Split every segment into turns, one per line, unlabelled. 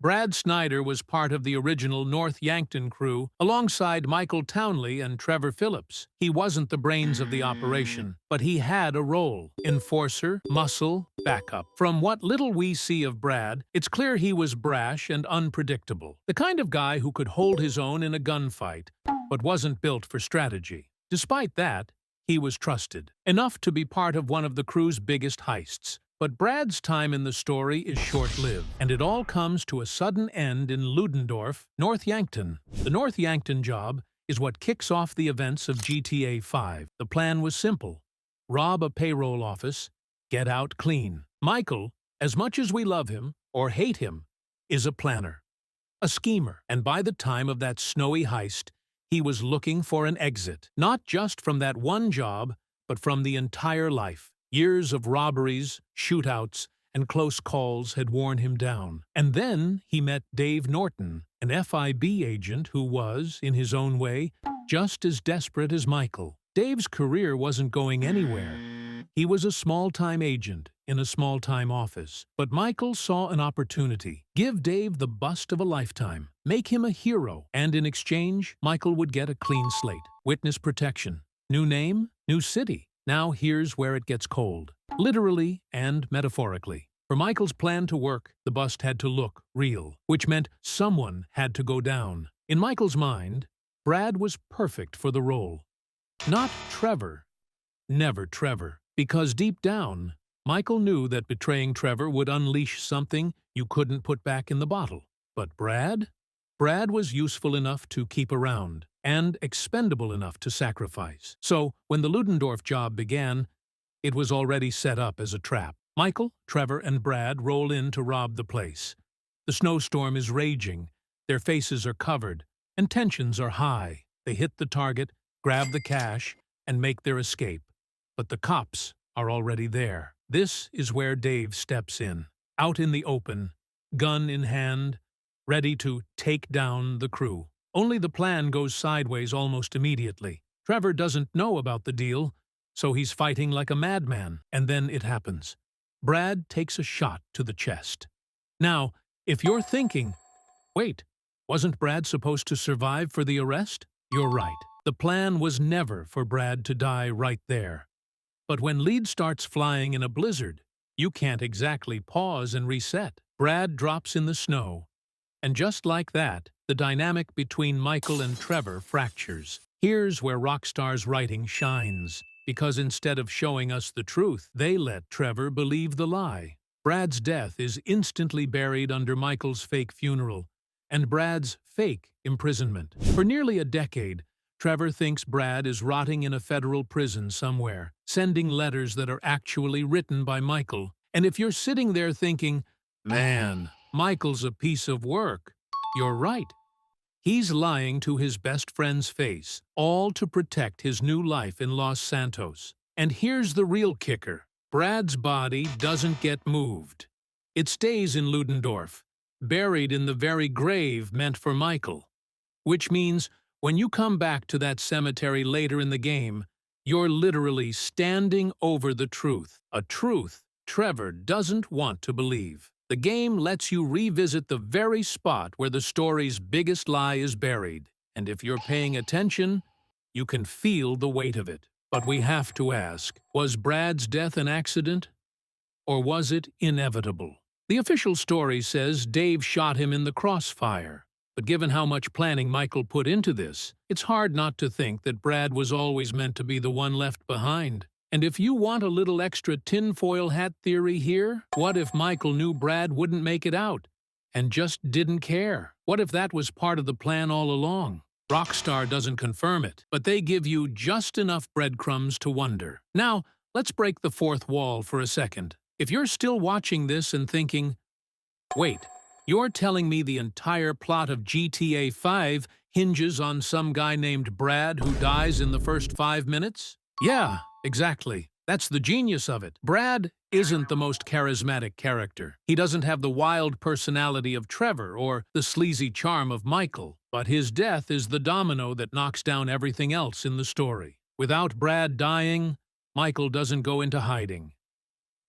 Brad Snyder was part of the original North Yankton crew alongside Michael Townley and Trevor Phillips. He wasn't the brains of the operation, but he had a role: enforcer, muscle, backup. From what little we see of Brad, it's clear he was brash and unpredictable. The kind of guy who could hold his own in a gunfight, but wasn't built for strategy. Despite that, he was trusted, enough to be part of one of the crew's biggest heists. But Brad's time in the story is short-lived, and it all comes to a sudden end in Ludendorff, North Yankton. The North Yankton job is what kicks off the events of GTA 5. The plan was simple: rob a payroll office, get out clean. Michael, as much as we love him, or hate him, is a planner, a schemer, and by the time of that snowy heist, he was looking for an exit, not just from that one job, but from the entire life. Years of robberies, shootouts, and close calls had worn him down. And then he met Dave Norton, an FIB agent who was, in his own way, just as desperate as Michael. Dave's career wasn't going anywhere. He was a small-time agent in a small-time office. But Michael saw an opportunity: give Dave the bust of a lifetime, make him a hero, and in exchange, Michael would get a clean slate. Witness protection. New name, new city. Now here's where it gets cold. Literally and metaphorically. For Michael's plan to work, the bust had to look real, which meant someone had to go down. In Michael's mind, Brad was perfect for the role. Not Trevor. Never Trevor. Because deep down, Michael knew that betraying Trevor would unleash something you couldn't put back in the bottle. But Brad? Brad was useful enough to keep around, and expendable enough to sacrifice. So, when the Ludendorff job began, it was already set up as a trap. Michael, Trevor, and Brad roll in to rob the place. The snowstorm is raging, their faces are covered, and tensions are high. They hit the target, grab the cash, and make their escape. But the cops are already there. This is where Dave steps in, out in the open, gun in hand, ready to take down the crew. Only the plan goes sideways almost immediately. Trevor doesn't know about the deal, so he's fighting like a madman, and then it happens. Brad takes a shot to the chest. Now, if you're thinking, wait, wasn't Brad supposed to survive for the arrest? You're right. The plan was never for Brad to die right there. But when lead starts flying in a blizzard, you can't exactly pause and reset. Brad drops in the snow. And just like that, the dynamic between Michael and Trevor fractures. Here's where Rockstar's writing shines, because instead of showing us the truth, they let Trevor believe the lie. Brad's death is instantly buried under Michael's fake funeral, and Brad's fake imprisonment. For nearly a decade, Trevor thinks Brad is rotting in a federal prison somewhere, sending letters that are actually written by Michael. And if you're sitting there thinking, man, Michael's a piece of work, you're right. He's lying to his best friend's face, all to protect his new life in Los Santos. And here's the real kicker. Brad's body doesn't get moved. It stays in Ludendorff, buried in the very grave meant for Michael. Which means, when you come back to that cemetery later in the game, you're literally standing over the truth. A truth Trevor doesn't want to believe. The game lets you revisit the very spot where the story's biggest lie is buried. And if you're paying attention, you can feel the weight of it. But we have to ask, was Brad's death an accident? Or was it inevitable? The official story says Dave shot him in the crossfire. But given how much planning Michael put into this, it's hard not to think that Brad was always meant to be the one left behind. And if you want a little extra tinfoil hat theory here, what if Michael knew Brad wouldn't make it out and just didn't care? What if that was part of the plan all along? Rockstar doesn't confirm it, but they give you just enough breadcrumbs to wonder. Now, let's break the fourth wall for a second. If you're still watching this and thinking, wait, you're telling me the entire plot of GTA 5 hinges on some guy named Brad who dies in the first 5 minutes? Yeah, exactly. That's the genius of it. Brad isn't the most charismatic character. He doesn't have the wild personality of Trevor or the sleazy charm of Michael. But his death is the domino that knocks down everything else in the story. Without Brad dying, Michael doesn't go into hiding.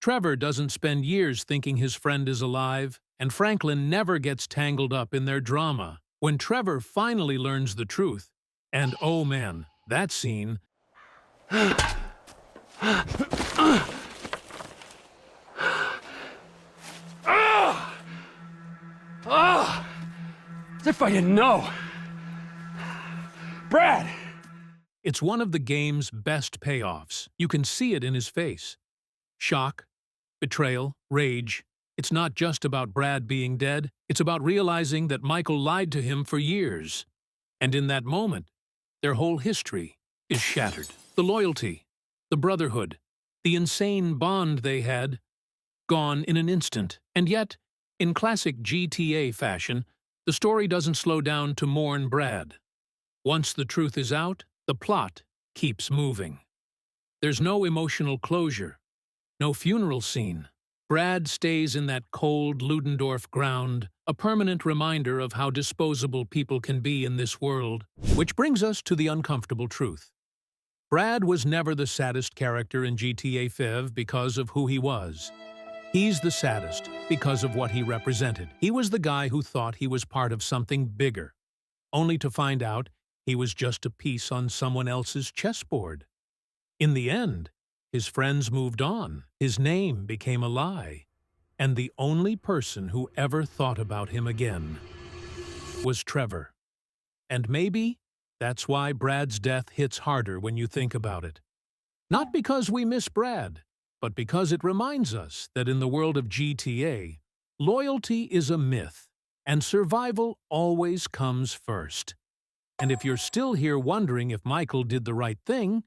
Trevor doesn't spend years thinking his friend is alive, and Franklin never gets tangled up in their drama. When Trevor finally learns the truth, and oh man, that scene,
As if I didn't know. Brad!
it's one of the game's best payoffs. You can see it in his face. Shock, betrayal, rage. It's not just about Brad being dead, it's about realizing that Michael lied to him for years. And in that moment, their whole history is shattered. The loyalty, the brotherhood, the insane bond they had, gone in an instant. And yet, in classic GTA fashion, the story doesn't slow down to mourn Brad. Once the truth is out, the plot keeps moving. There's no emotional closure, no funeral scene. Brad stays in that cold Ludendorff ground, a permanent reminder of how disposable people can be in this world. Which brings us to the uncomfortable truth. Brad was never the saddest character in GTA 5 because of who he was. He's the saddest because of what he represented. He was the guy who thought he was part of something bigger, only to find out he was just a piece on someone else's chessboard. In the end, his friends moved on, his name became a lie, and the only person who ever thought about him again was Trevor. And maybe that's why Brad's death hits harder when you think about it. Not because we miss Brad, but because it reminds us that in the world of GTA, loyalty is a myth, and survival always comes first. And if you're still here wondering if Michael did the right thing,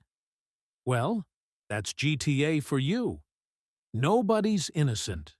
well, that's GTA for you. Nobody's innocent.